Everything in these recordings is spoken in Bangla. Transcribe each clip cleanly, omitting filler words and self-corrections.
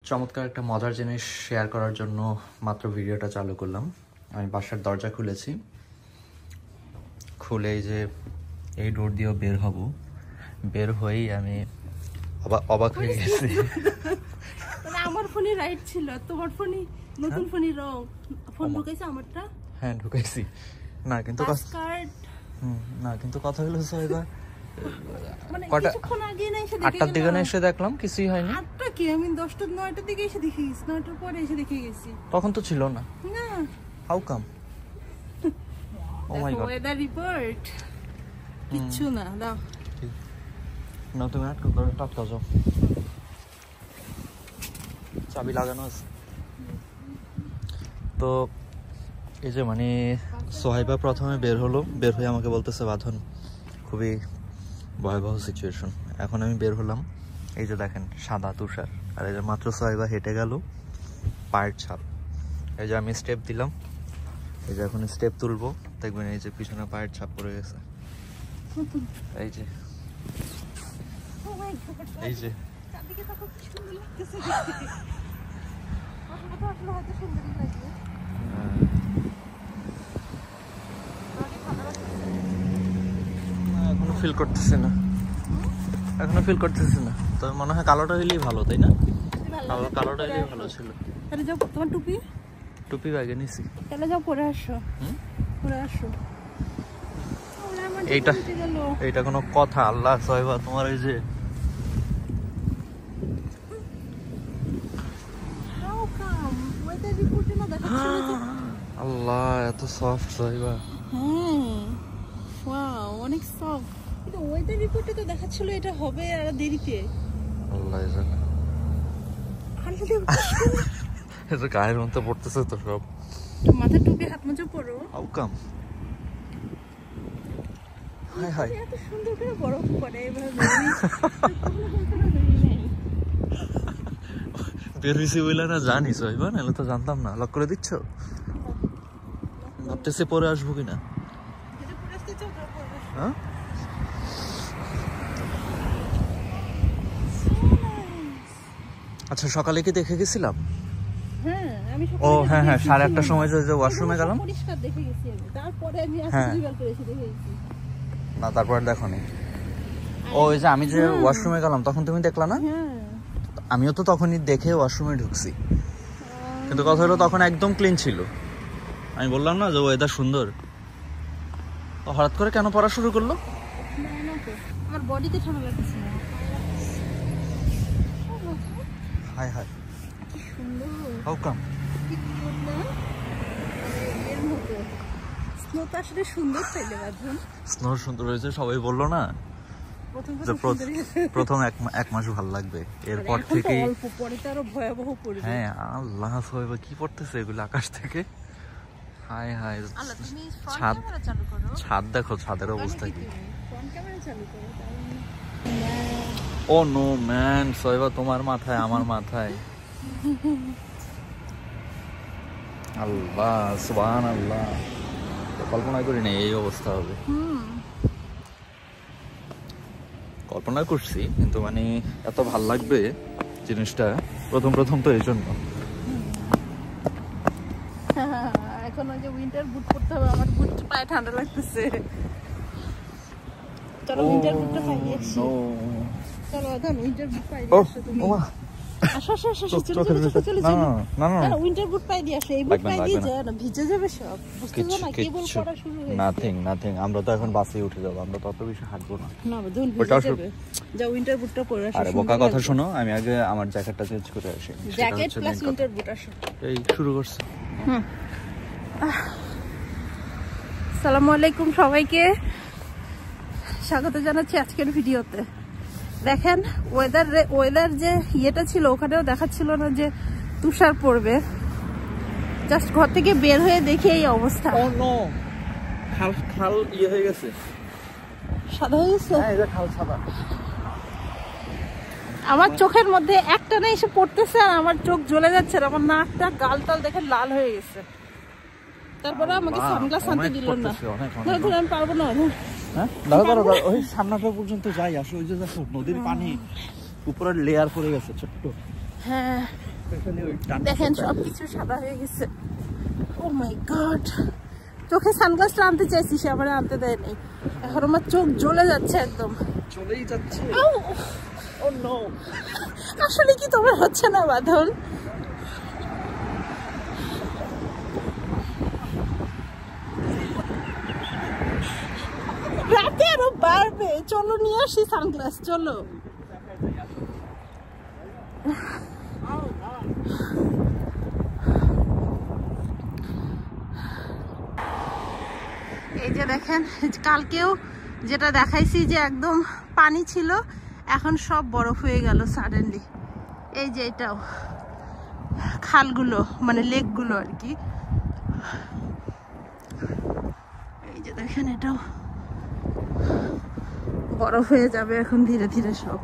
চমৎকার একটা মজার জিনিস শেয়ার করার জন্য মাত্র ভিডিওটা চালু করলাম। আমি বাসার দরজা খুলেছি, খুলে এই যে এই ডোর দিয়েও বের হব, বের হয়েই আমি অবাক হয়ে গেছি। আমার ফোনে রাইট ছিল, তোমার ফোনে নতুন ফোনে রং। ফোন ঢুকাইছে আমারটা? হ্যাঁ ঢুকাইছি। না কিন্তু কথা হলো সোহেবা আটটার দিকে এসে দেখলাম কিছুই হয়নি। আটটা কি, আমি 10টা 9টার দিকে এসে দেখে গেছি, 9টার পরে এসে দেখে গেছি। তখন তো ছিল না। না, how come? Oh my god, weather report কিচ্ছু না। দাও না, তুমি আটকা করে টাটকা যাও, চাবি লাগানো আছে তো। এই যে মানে সোহাইবা প্রথমে বের হয়ে আমাকে বলতেছে বাঁধন, খুবই ভয়াবহ সিচুয়েশন। এখন আমি বের হলাম, এই যে দেখেন সাদা তুষার, আর এই যে মাত্র সোহাইবা হেঁটে গেল, পায়ের ছাপ। এই যে আমি স্টেপ দিলাম, এই যে এখন স্টেপ তুলবো, দেখবেন এই যে পিছনে পায়ের ছাপ পড়ে গেছে। এই যে এই যে এখনো ফিল করতেছি না, তবে মনে হয় কালোটা হইলেই ভালো, তাই না? কালোটা হইলেই ভালো ছিল। তাহলে যাও, তোমার টুপি ব্যাগে নিছি, তাহলে যাও পরে আসো। এইটা কোনো কথা? আল্লাহ সোহেবা, তোমার এই যে আল্লাহ এত সফট সোহেবা। অনেক সফট, কিন্তু ওয়েদার রিপোর্টে তো দেখাচ্ছিল এটা হবে আর দেরিতে। আল্লাহ জানে, গায়ের মধ্যে পড়তেছে তো সব। মাথা টুপি হাত মোজা পরো। How come? হাই হাই, এত সুন্দর করে বরফ পড়ে এভাবে। বের হইছি বইলা না জানি সোহেবা, নাহলে তো জানতাম না। লক করে দিচ্ছ? ভাবতেছে পরে আসবো কিনা। হ্যাঁ, আচ্ছা সকালে কি দেখে গেছিলাম? ও হ্যাঁ হ্যাঁ, 8:30টার সময় যে ওয়াশরুমে গেলাম, না তারপরে দেখো নি। ও ওই যে আমি যে ওয়াশরুমে গেলাম তখন তুমি দেখলা না? আমিও তো তখনই দেখে ওয়াশরুমে ঢুকছি, কিন্তু কথা হলো তখন একদম ক্লিন ছিল। আমি বললাম না যে ওয়েদার সুন্দর, হঠাৎ করে কেন পড়া শুরু করলো? আমার বডিতে ঠান্ডা লাগছে। হাই হাই, কি সুন্দর। How come? স্নোটা আসলে সুন্দর তাইলে বাঁধন। স্নো সুন্দর হয়েছে, সবাই বললো না যে প্রথম এক মাস ভালো লাগবে, এরপর থেকে অল্প পরে তো আরো ভয়াবহ পড়বে। হ্যাঁ আল্লাহ সোহেবা, কি পড়তেছে এগুলো আকাশ থেকে? হাই হাই, ছাদ দেখো, ছাদের অবস্থা কি? ও নো ম্যান, সোহেবা তোমার মাথায় আমার মাথায়, আল্লাহ সুবহানাল্লাহ, কল্পনা করি না এই অবস্থা হবে। কল্পনা করছি, কিন্তু মানে এত ভাল লাগবে জিনিসটা প্রথম তো এই জন্য। এখন ওই যে উইন্টার বুট পরতে হবে, আমার বুট পায়ে ঠান্ডা লাগতেছে। চলো উইন্টার বুটটা পাই দিয়ে আসি। চলো আদান উইন্টার বুট পাই দিয়ে আসো তুমি। আসো চলো না, উইন্টার বুট পাই দিয়ে আসো। এই বুট পাই দিয়ে যায় না, ভিজে যাবে সব। বুঝতে না কেবল পড়া শুরু হয়েছে। নাথিং, আমরা তো এখন বাসে উঠে যাব, আমরা তত বেশি হাঁটবো না। না দুন ভিজে যাবে। যাও উইন্টার বুটটা পরে আসো। আরে বোকা কথা শোনো, আমি আগে আমার জ্যাকেটটা চেঞ্জ করে আসি। জ্যাকেট প্লাস উইন্টার বুট আসো। এই শুরু করছে। আসসালামু আলাইকুম সবাইকে, স্বাগত জানাচ্ছি আজকের ভিডিওতে। দেখেন ওয়েদার যে ইয়েটা ছিল, ওখানেও দেখাচ্ছিল না যে তুষার পড়বে। জাস্ট ঘর থেকে বের হয়ে দেখে এই অবস্থা। ও নো, খাল ইয়ে হয়ে গেছে, সাদা হয়ে গেছে। হ্যাঁ এটা খাল সাদা। আমার চোখের মধ্যে একটা না এসে পড়তেছে, আর আমার চোখ জ্বলে যাচ্ছে, আর আমার নাকটা গাল টাল দেখে লাল হয়ে গেছে। তারপরে আমাকে সানগ্লাস আনতে দিল না, আমি পারবো না। হ্যাঁ দাঁড়া, ওই সামনাটা পর্যন্ত যাই, আসো। ওই যে দেখো নদীর পানি উপরের লেয়ার পড়ে গেছে ছোট্ট। হ্যাঁ দেখেন সবকিছু সাদা হয়ে গেছে। ও মাই গড, চোখে সানগ্লাসটা আনতে চাইছি, সে আবার আনতে দেয় নাই। এখন আমার চোখ জ্বলে যাচ্ছে, একদম চলেই যাচ্ছে। ও নো, আসলে কি তোমার হচ্ছে না বাঁধন? রাতে আরো বাড়বে। চলো নিয়ে আসি সানগ্লাস, চলো। এই যে দেখেন, কালকেও যেটা দেখাইছি যে একদম পানি ছিল, এখন সব বরফ হয়ে গেল সাডেনলি। এই যে এটাও খালগুলো, মানে লেকগুলো আর কি। এই যে দেখেন, এটাও বরফ হয়ে যাবে এখন ধীরে ধীরে সব।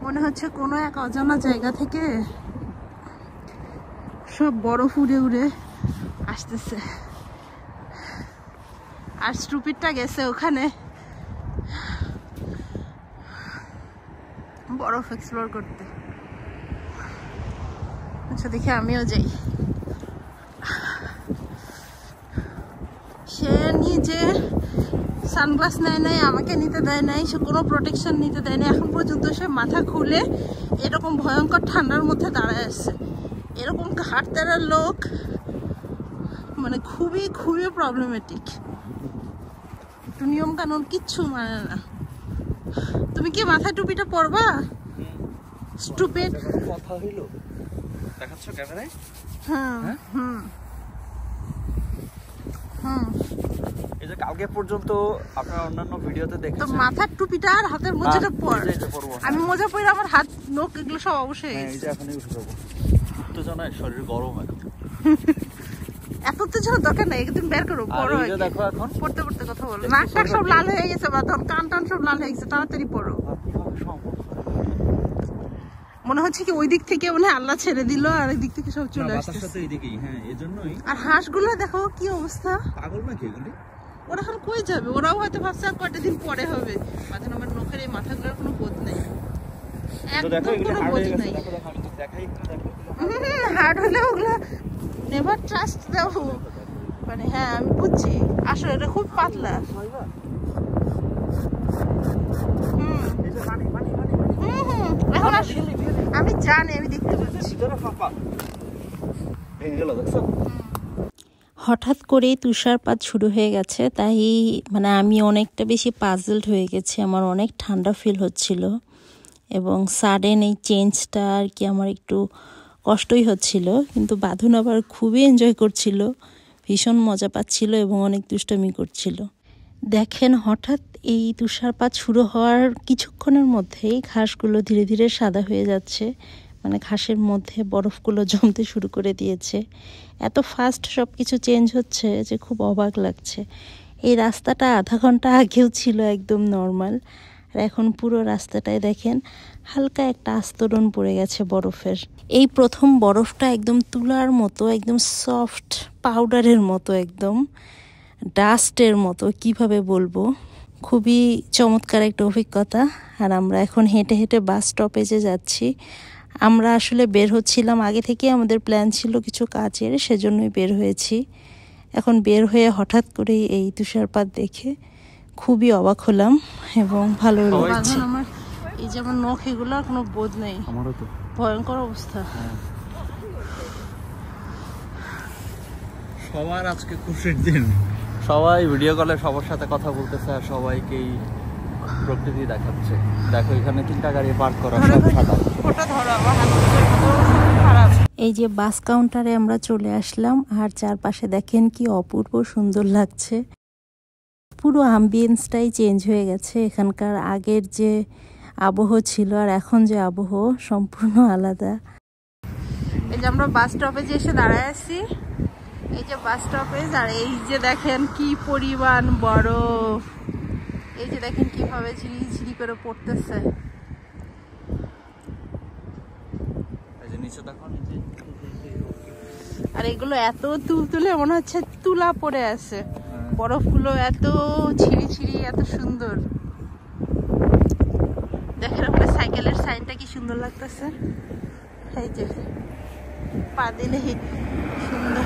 মনে হচ্ছে কোনো এক অজানা জায়গা থেকে সব বরফ উড়ে উড়ে আসতেছে। আর স্টুপিডটা গেছে ওখানে বরফ এক্সপ্লোর করতে। আচ্ছা, দেখে আমিও যাই। সে নিজে সানগ্লাস নেয় নাই, আমাকে নিতে দেয় নাই, সে কোনো প্রোটেকশন নিতে দেয় নাই। এখন পর্যন্ত সে মাথা খুলে এরকম ভয়ঙ্কর ঠান্ডার মধ্যে দাঁড়ায় আছে। এরকম ঘাট তেরার লোক মানে খুবই খুবই প্রবলেমেটিক। একটু নিয়ম কানুন কিচ্ছু মানে না। তুমি কি মাথায় টুপিটা পরবা? স্টুপিড কথা হইলো, দেখাচ্ছ ক্যামেরায়? হ্যাঁ, হুম হুম। এই যে কালকে পর্যন্ত আপনারা অন্যান্য ভিডিওতে দেখেছেন, তো মাথার টুপিটা আর হাতের মোজাটা পর। আমি মোজা পরে আমার হাত নখ এগুলো সব অবশ্যই। এই যে এখনই উঠে যাবো, উত্তেজনায় শরীর গরম এখন। এত উত্তেজনা দরকার নাই, একদিন বের করো পড়ো। এই যে দেখো এখন পড়তে পড়তে কথা বলো। নাকটা সব লাল হয়ে গেছে, বাদন কান টান সব লাল হয়ে গেছে, তাড়াতাড়ি পড়ো। মনে হচ্ছে কি ওই দিক থেকে মনে হয় আল্লাহ ছেড়ে দিল, আর এই দিক থেকে সব চলে আসছে। বাতাসটা তো এইদিকেই। হ্যাঁ, এজন্যই। আর হাঁসগুলো দেখো কি অবস্থা, পাগল নাকি এগুলি? ওরা এখন কই যাবে? ওরাও হয়তো ভাবছে আর কয়টা দিন পরে হবে। বাদন আমার নখের এই মাথাগুলোর কোনো বোধ নেই, একদম কোনো বোধ নেই। হার্ড হলে ওগুলো নেভার ট্রাস্ট দাও। মানে হ্যাঁ, আমি বুঝছি, আসলে এটা খুব পাতলা। এখন আমি জানি, আমি দেখতে পাচ্ছি। হঠাৎ করেই তুষারপাত শুরু হয়ে গেছে, তাই মানে আমি অনেকটা বেশি পাজলড হয়ে গেছি। আমার অনেক ঠান্ডা ফিল হচ্ছিল এবং সাডেন এই চেঞ্জটা আর কি আমার একটু কষ্টই হচ্ছিল। কিন্তু বাঁধন আবার খুবই এনজয় করছিল, ভীষণ মজা পাচ্ছিল এবং অনেক দুষ্টমি করছিল। দেখেন, হঠাৎ এই তুষারপাত শুরু হওয়ার কিছুক্ষণের মধ্যেই ঘাসগুলো ধীরে ধীরে সাদা হয়ে যাচ্ছে, মানে ঘাসের মধ্যে বরফগুলো জমতে শুরু করে দিয়েছে। এত ফাস্ট সব কিছু চেঞ্জ হচ্ছে যে খুব অবাক লাগছে। এই রাস্তাটা আধা ঘন্টা আগেও ছিল একদম নর্মাল, আর এখন পুরো রাস্তাটায় দেখেন হালকা একটা আস্তরণ পড়ে গেছে বরফের। এই প্রথম বরফটা একদম তুলার মতো, একদম সফট পাউডারের মতো, একদম ডাস্টের মতো, কিভাবে বলবো, খুবই চমৎকার একটা অভিজ্ঞতা। আর আমরা এখন হেঁটে হেঁটে বাস স্টপেজে যাচ্ছি। আমরা আসলে বের হচ্ছিলাম, আগে থেকে আমাদের প্ল্যান ছিল কিছু কাজের, সেজন্যই বের হয়েছি। এখন বের হয়ে হঠাৎ করে এই তুষারপাত দেখে খুবই অবাক হলাম এবং ভালো লাগছে। আমার এই যে আমার নখ, এগুলো কোনো বোধ নেই, আমারও তো ভয়ঙ্কর অবস্থা। সবার আজকে খুশির দিন, সবাই ভিডিও কলে সবার সাথে কথা বলতেছে আর সবাইকেই প্রকৃতি দেখাচ্ছে। দেখো এখানে 3টা গাড়ি পার্ক করা, সব সাদা। ফটো ধরো, আমার হাত খারাপ। এই যে বাস কাউন্টারে আমরা চলে আসলাম, আর চারপাশে দেখেন কি অপূর্ব সুন্দর লাগছে। পুরো অ্যাম্বিয়েন্সটাই চেঞ্জ হয়ে গেছে। এখানকার আগের যে আবহ ছিল আর এখন যে আবহ সম্পূর্ণ আলাদা। এই যে আমরা বাস স্টপেজে এসে দাঁড়ায় আছি, এই যে বাস স্টপেজ, আর এই যে দেখেন কি পরিমাণ বরফ। এই যে দেখেন কিভাবে ঝিরি ঝিরি করে পড়তেছে। আর এগুলো এত তুলতুলে, মনে হচ্ছে তুলা পড়ে আছে। বরফগুলো এত ছিঁড়ি ছিঁড়ি, এত সুন্দর। দেখেন ওখানে সাইকেলের সাইনটা কি সুন্দর লাগতেছে, এই যে পা দিলে সুন্দর।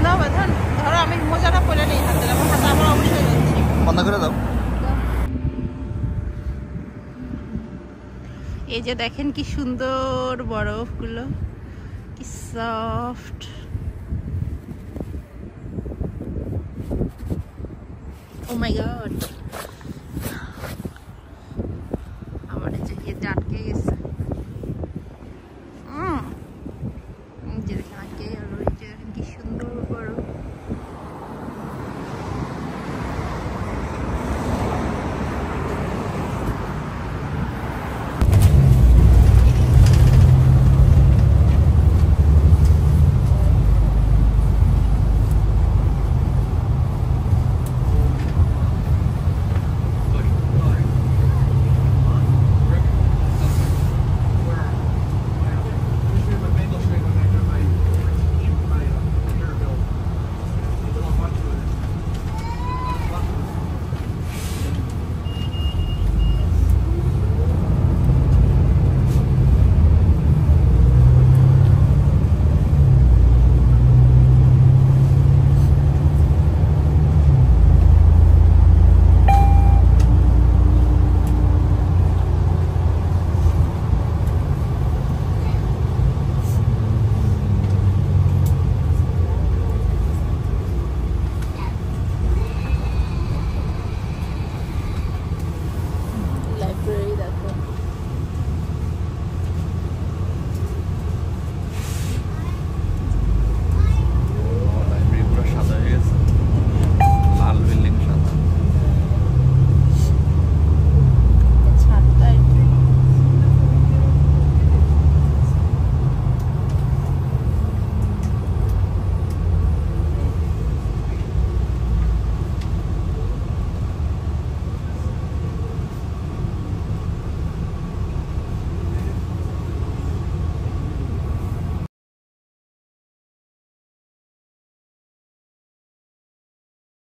না বাঁধন, ধরো আমি মোজাটা পরে নেই হাতে, আমার হাতে আবার অবশ্যই যাচ্ছে। বন্ধ করে দাও। এই যে দেখেন কি সুন্দর বরফগুলো, কি সফট। O my god.